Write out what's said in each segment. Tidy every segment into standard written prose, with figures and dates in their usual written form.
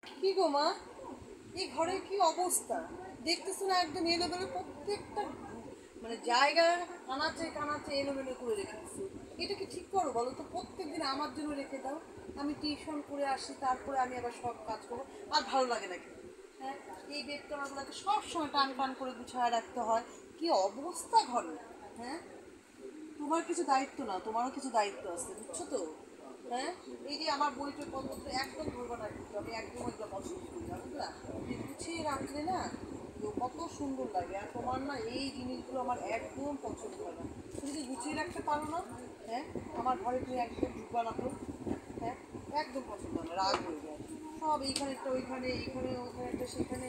কি গো মা, এই ঘরের কি অবস্থা দেখতেছো না? একদম এলোমেলো প্রত্যেকটা মানে জায়গা কানাচে কানাচে এলোমেলো করে রেখেছি। এটা কি ঠিক করো বলো তো? প্রত্যেকদিন আমার জন্য রেখে দাও, আমি টিউশন করে আসি, তারপরে আমি আবার সব কাজ করবো। আর ভালো লাগে নাকি? হ্যাঁ, এই বেডটা আমাকে সবসময় টান টান করে গুছায় রাখতে হয়। কি অবস্থা ঘরে! হ্যাঁ, তোমার কিছু দায়িত্ব না, তোমারও কিছু দায়িত্ব আছে, বুঝছো তো? হ্যাঁ, এই যে আমার বইটা পত্র একদম ধরবো না, কিন্তু আমি একদম এগুলো পছন্দ করি না, বুঝলা? এই গুছিয়ে রাখলে না তো কত সুন্দর লাগে। আর তোমার না এই জিনিসগুলো আমার একদম পছন্দ হয় না। তুমি যদি গুছিয়ে রাখতে পারো না, হ্যাঁ, আমার ঘরে তুমি একদম ঢুকবা না তো। হ্যাঁ, একদম পছন্দ হয় না, রাগ হয়ে যায়। সব এইখানে একটা ওইখানে, এইখানে ওইখানে একটা সেখানে,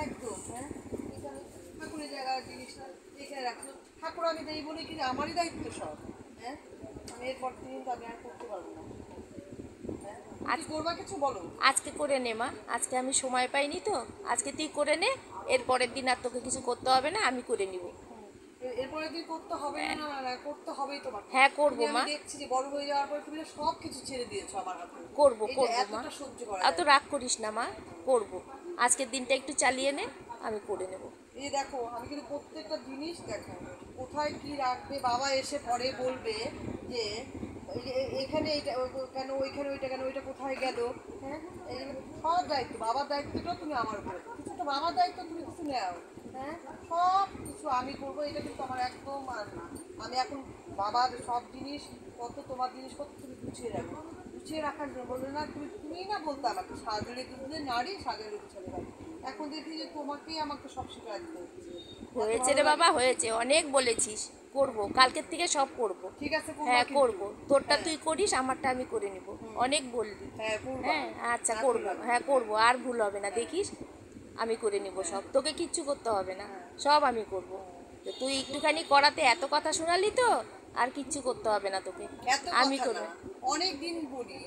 একদম। হ্যাঁ, এখানে ঠাকুরের জায়গার জিনিসটা এখানে রাখলো। ঠাকুর আমি দেই বলে কি আমারই দায়িত্ব সব। হ্যাঁ, আমি এরপর থেকে কিন্তু আমি আর করতে পারবো না। হ্যাঁ, তুমি কি আজ করবা কিছু বলো? আজকে করে নে মা, আজকে আমি সময় পাইনি তো। আজকে তুই করে নে, এর পরের দিন আর তোকে কিছু করতে হবে না, আমি করে নিব। এরপরে দিন করতে হবে না, না না না, করতে হবেই তোমাকে। হ্যাঁ তুমি করবো আমি মা, দেখছি যে বড় হয়ে যাওয়ার পর তুমি না সব কিছু ছেড়ে দিয়েছো আমার হাতে। করব এটা করব মা। এতটা সহ্য করা এত যায় না। রাগ করিস না মা, করব। আজকের দিনটা একটু চালিয়ে নে, আমি করে নেব। এই যে দেখো, আমি কিন্তু প্রত্যেকটা জিনিস দেখো কোথায় কি রাখবে। বাবা এসে পরে বলবে যে এখানে এইটা কেন, ওইখানে ওইটা কেন, ওইটা কোথায় গেল। হ্যাঁ, এই সব দায়িত্ব, বাবার দায়িত্বটা তুমি আমার উপরে, কিছুটা বাবার দায়িত্ব তুমি কিছু নেও। হ্যাঁ, সব কিছু আমি করবো, এটা কিন্তু আমার একদম আর না। আমি এখন বাবার সব জিনিস কত, তোমার জিনিসপত্র তুমি গুছিয়ে রাখো। গুছিয়ে রাখার জন্য বললে না, তুমি না বলতে আমাকে সাজলে গুছলে নারী, সাজালে গুছালে বাড়ি। এখন দেখি যে তোমাকেই আমাকে সব শিখায় দিতে হচ্ছে। এত হয়েছে ভালো রে লাগে? বাবা, হয়েছে, অনেক বলেছিস। করব, কালকের থেকে সব করব। ঠিক আছে, করবা হ্যাঁ কিন্তু। করব, তোরটা হ্যাঁ। তুই করিস, আমারটা আমি করে নিব। হুম। অনেক বললি। হ্যাঁ, করবা। হ্যাঁ আচ্ছা এখন করব, লাগবে। হ্যাঁ হ্যাঁ। করব, আর ভুল হবে না, হ্যাঁ। দেখিস। আমি করে নিব হ্যাঁ। সব, তোকে কিচ্ছু করতে হবে না। হ্যাঁ। সব আমি করব। তো তুই একটুখানি করাতে এত কথা শোনালি তো, আর কিচ্ছু করতে হবে না তোকে। এত আমি কথা না, করব। অনেক দিন বলি,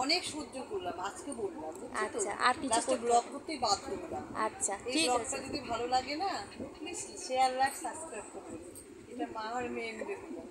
অনেক সহ্য করলাম, আজকে বললাম, বুঝছো তো? আচ্ছা, আর কিছু লাস্টে করতে ব্লগ হবে না। করতেই বাধ্য হলাম। আচ্ছা এই ঠিক ব্লগটা আছে। যদি ভালো লাগে না, প্লিজ শেয়ার, লাইক, সাবস্ক্রাইব করবে। এটা মা আর মেয়ে মিলে দিলাম।